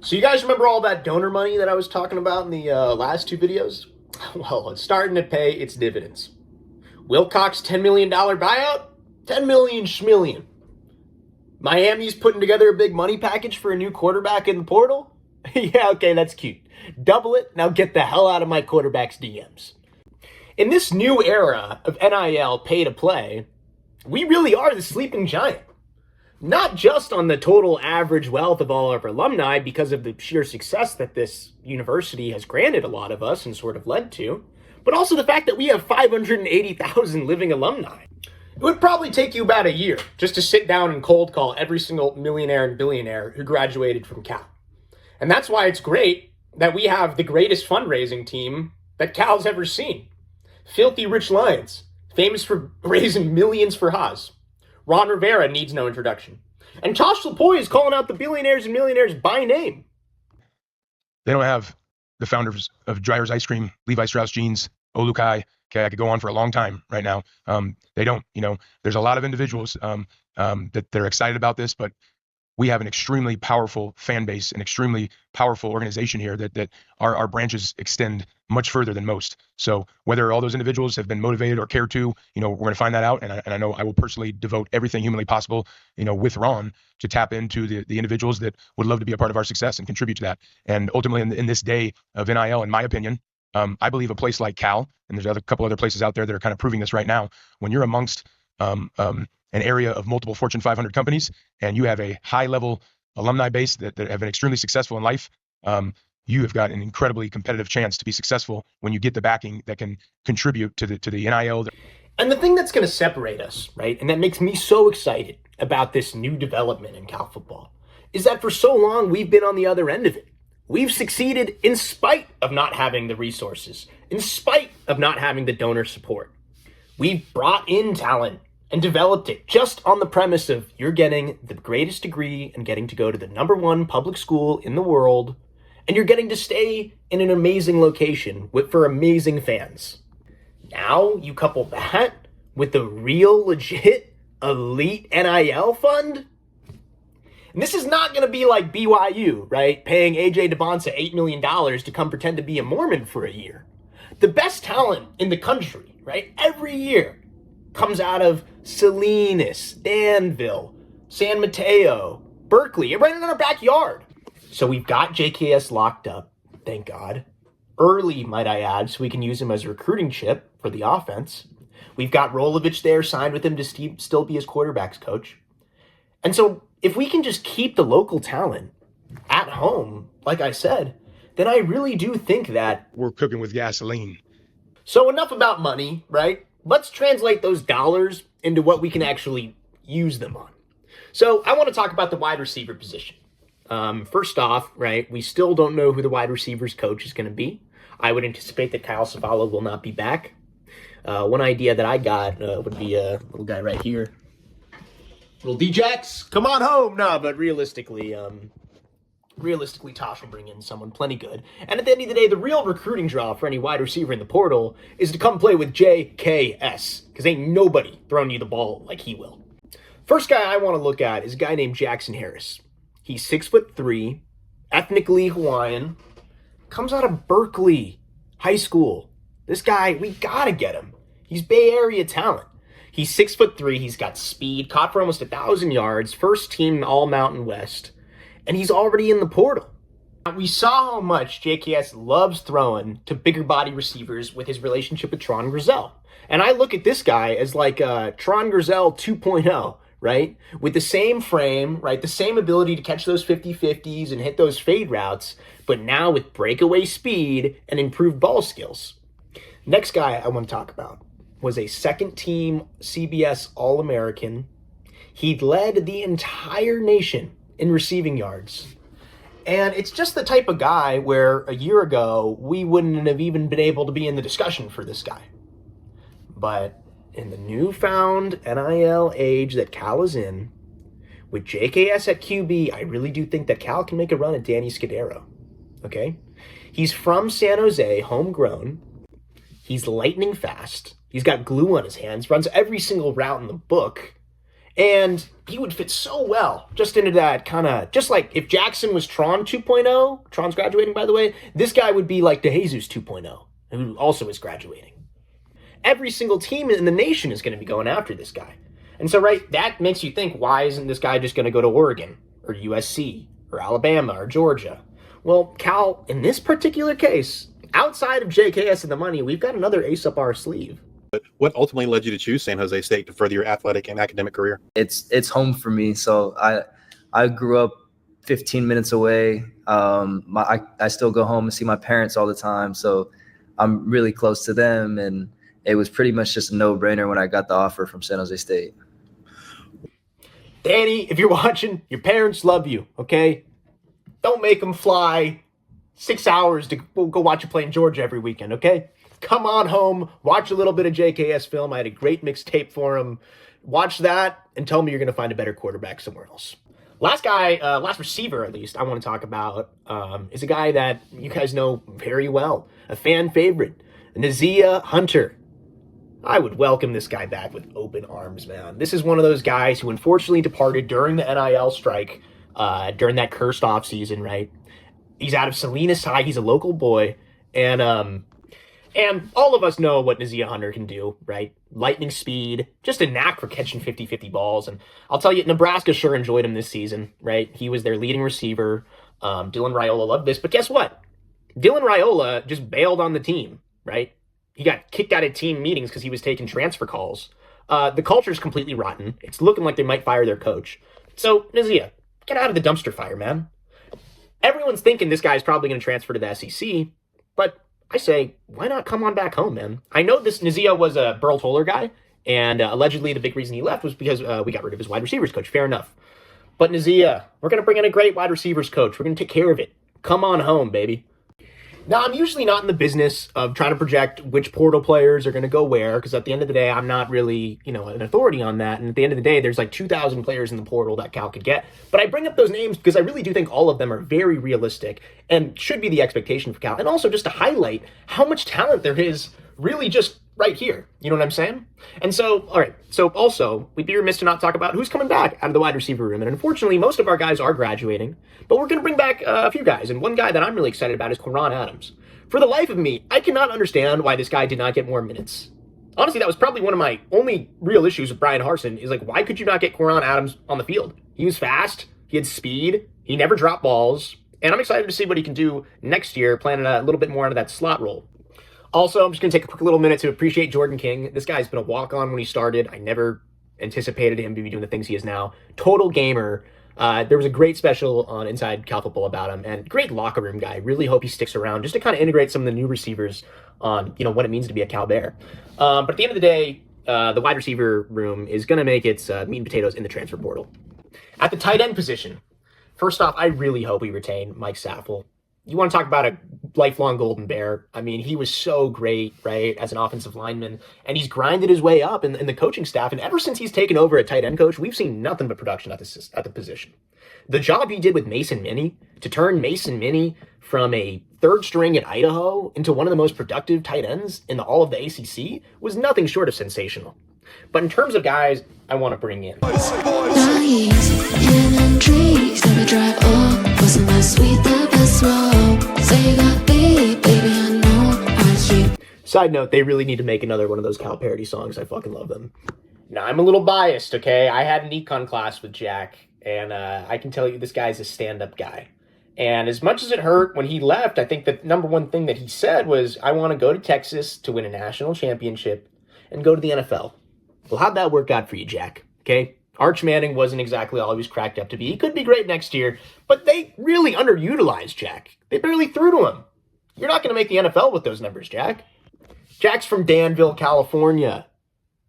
So you guys remember all that donor money that I was talking about in the last two videos? Well, it's starting to pay its dividends. Wilcox $10 million buyout? 10 million schmillion. Miami's putting together a big money package for a new quarterback in the portal? Yeah, okay, that's cute. Double it, now get the hell out of my quarterback's DMs. In this new era of NIL pay to play, we really are the sleeping giant. Not just on the total average wealth of all of our alumni because of the sheer success that this university has granted a lot of us and sort of led to, but also the fact that we have 580,000 living alumni. It would probably take you about a year just to sit down and cold call every single millionaire and billionaire who graduated from Cal. And that's why it's great that we have the greatest fundraising team that Cal's ever seen. Filthy Rich Lions, famous for raising millions for Haas. Ron Rivera needs no introduction. And Josh Lupoi is calling out the billionaires and millionaires by name. They don't have the founders of Dreyer's Ice Cream, Levi Strauss Jeans, Olukai. Okay, I could go on for a long time right now. They don't, there's a lot of individuals that they're excited about this, but we have an extremely powerful fan base, an extremely powerful organization here that our branches extend much further than most. So whether all those individuals have been motivated or care to, we're going to find that out. And I know I will personally devote everything humanly possible, with Ron to tap into the individuals that would love to be a part of our success and contribute to that. And ultimately in this day of NIL, in my opinion, I believe a place like Cal, and there's a couple other places out there that are kind of proving this right now, when you're amongst an area of multiple Fortune 500 companies and you have a high level alumni base that have been extremely successful in life, you have got an incredibly competitive chance to be successful when you get the backing that can contribute to the NIL. And the thing that's going to separate us, right, and that makes me so excited about this new development in Cal football, is that for so long we've been on the other end of it. We've succeeded in spite of not having the resources, in spite of not having the donor support. We've brought in talent and developed it just on the premise of you're getting the greatest degree and getting to go to the #1 public school in the world, and you're getting to stay in an amazing location for amazing fans. Now you couple that with the real legit elite NIL fund. And this is not going to be like BYU, right? Paying AJ DeBonsa $8 million to come pretend to be a Mormon for a year. The best talent in the country, right? Every year comes out of Salinas, Danville, San Mateo, Berkeley, right in our backyard. So we've got JKS locked up, thank God. Early, might I add, so we can use him as a recruiting chip for the offense. We've got Rolovich there, signed with him to still be his quarterback's coach. And so if we can just keep the local talent at home, like I said, then I really do think that we're cooking with gasoline. So enough about money, right? Let's translate those dollars into what we can actually use them on. So I want to talk about the wide receiver position. First off, right, we still don't know who the wide receivers coach is going to be. I would anticipate that Kyle Savala will not be back. One idea that I got would be a little guy right here. Little D-Jax, come on home. No, but realistically, Tosh will bring in someone plenty good. And at the end of the day, the real recruiting draw for any wide receiver in the portal is to come play with JKS, because ain't nobody throwing you the ball like he will. First guy I want to look at is a guy named Jackson Harris. He's 6'3", ethnically Hawaiian, comes out of Berkeley High School. This guy, we gotta get him. He's Bay Area talent. He's 6'3", he's got speed, caught for almost 1,000 yards, first team All Mountain West, and he's already in the portal. Now, we saw how much JKS loves throwing to bigger body receivers with his relationship with Tron Grizzell. And I look at this guy as like Tron Grizzell 2.0, right? With the same frame, right? The same ability to catch those 50-50s and hit those fade routes, but now with breakaway speed and improved ball skills. Next guy I want to talk about was a second-team CBS All-American. He led the entire nation in receiving yards. And it's just the type of guy where a year ago, we wouldn't have even been able to be in the discussion for this guy. But in the newfound NIL age that Cal is in, with JKS at QB, I really do think that Cal can make a run at Danny Scudero. Okay? He's from San Jose, homegrown. He's lightning fast. He's got glue on his hands, runs every single route in the book. And he would fit so well just into that kind of, just like if Jackson was Tron 2.0, Tron's graduating, by the way, this guy would be like DeJesus 2.0, who also is graduating. Every single team in the nation is going to be going after this guy. And so, right, that makes you think, why isn't this guy just going to go to Oregon or USC or Alabama or Georgia? Well, Cal, in this particular case, outside of JKS and the money, we've got another ace up our sleeve. But what ultimately led you to choose San Jose State to further your athletic and academic career? It's home for me. So I grew up 15 minutes away. I still go home and see my parents all the time. So I'm really close to them. And it was pretty much just a no-brainer when I got the offer from San Jose State. Danny, if you're watching, your parents love you, okay? Don't make them fly 6 hours to go watch you play in Georgia every weekend, okay? Come on home, watch a little bit of JKS film. I had a great mixtape for him. Watch that and tell me you're going to find a better quarterback somewhere else. Last receiver, at least, I want to talk about is a guy that you guys know very well, a fan favorite, Nasia Hunter. I would welcome this guy back with open arms, man. This is one of those guys who unfortunately departed during the NIL strike, during that cursed offseason, right? He's out of Salinas High. He's a local boy. And all of us know what Nasia Hunter can do, right? Lightning speed, just a knack for catching 50-50 balls. And I'll tell you, Nebraska sure enjoyed him this season, right? He was their leading receiver. Dylan Raiola loved this. But guess what? Dylan Raiola just bailed on the team, right? He got kicked out of team meetings because he was taking transfer calls. The culture's completely rotten. It's looking like they might fire their coach. So, Nasia, get out of the dumpster fire, man. Everyone's thinking this guy's probably going to transfer to the SEC, but I say, why not come on back home, man? I know this Nasia was a Burl Toller guy, and allegedly the big reason he left was because we got rid of his wide receivers coach. Fair enough. But Nasia, we're going to bring in a great wide receivers coach. We're going to take care of it. Come on home, baby. Now, I'm usually not in the business of trying to project which portal players are going to go where, because at the end of the day, I'm not really, an authority on that. And at the end of the day, there's like 2,000 players in the portal that Cal could get. But I bring up those names because I really do think all of them are very realistic and should be the expectation for Cal. And also just to highlight how much talent there is really just right here. You know what I'm saying? And so, all right. So also, we'd be remiss to not talk about who's coming back out of the wide receiver room. And unfortunately, most of our guys are graduating, but we're going to bring back a few guys. And one guy that I'm really excited about is Quran Adams. For the life of me, I cannot understand why this guy did not get more minutes. Honestly, that was probably one of my only real issues with Brian Harsin is like, why could you not get Quran Adams on the field? He was fast. He had speed. He never dropped balls. And I'm excited to see what he can do next year, planning a little bit more into that slot role. Also, I'm just going to take a quick little minute to appreciate Jordan King. This guy's been a walk-on when he started. I never anticipated him to be doing the things he is now. Total gamer. There was a great special on Inside Cal Football about him, and great locker room guy. Really hope he sticks around just to kind of integrate some of the new receivers on, what it means to be a Cal Bear. But at the end of the day, the wide receiver room is going to make its meat and potatoes in the transfer portal. At the tight end position, first off, I really hope we retain Mike Saffel. You want to talk about a lifelong Golden Bear. I mean, he was so great, right, as an offensive lineman, and he's grinded his way up in the coaching staff. And ever since he's taken over at tight end coach, we've seen nothing but production at the position. The job he did with Mason Minnie to turn Mason Minnie from a third string at Idaho into one of the most productive tight ends in all of the ACC was nothing short of sensational. But in terms of guys I want to bring in. Side note, they really need to make another one of those Cal parody songs. I fucking love them. Now, I'm a little biased, okay? I had an econ class with Jack, and I can tell you this guy's a stand-up guy. And as much as it hurt when he left, I think the number one thing that he said was, I want to go to Texas to win a national championship and go to the NFL. Well, how'd that work out for you, Jack? Okay? Arch Manning wasn't exactly all he was cracked up to be. He could be great next year, but they really underutilized Jack. They barely threw to him. You're not going to make the NFL with those numbers, Jack. Jack's from Danville, California,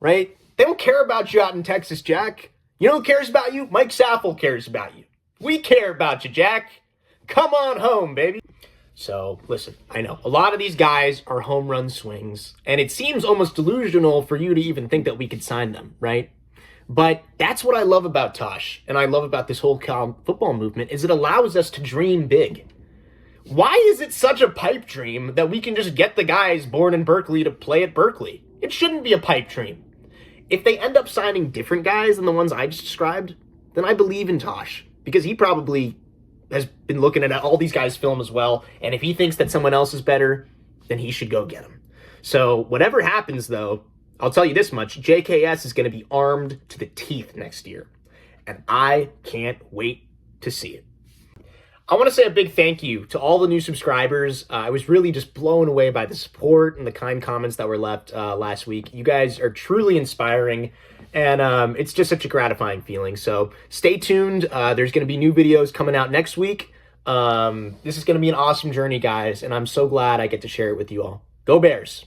right? They don't care about you out in Texas, Jack. You know who cares about you? Mike Saffel cares about you. We care about you, Jack. Come on home, baby. So, listen, I know a lot of these guys are home run swings, and it seems almost delusional for you to even think that we could sign them, right? But that's what I love about Tosh, and I love about this whole Cal football movement, is it allows us to dream big. Why is it such a pipe dream that we can just get the guys born in Berkeley to play at Berkeley? It shouldn't be a pipe dream. If they end up signing different guys than the ones I just described, then I believe in Tosh, because he probably has been looking at all these guys' film as well, and if he thinks that someone else is better, then he should go get him. So whatever happens, though, I'll tell you this much, JKS is going to be armed to the teeth next year, and I can't wait to see it. I want to say a big thank you to all the new subscribers. I was really just blown away by the support and the kind comments that were left last week. You guys are truly inspiring, and it's just such a gratifying feeling. So stay tuned. There's going to be new videos coming out next week. This is going to be an awesome journey, guys, and I'm so glad I get to share it with you all. Go Bears!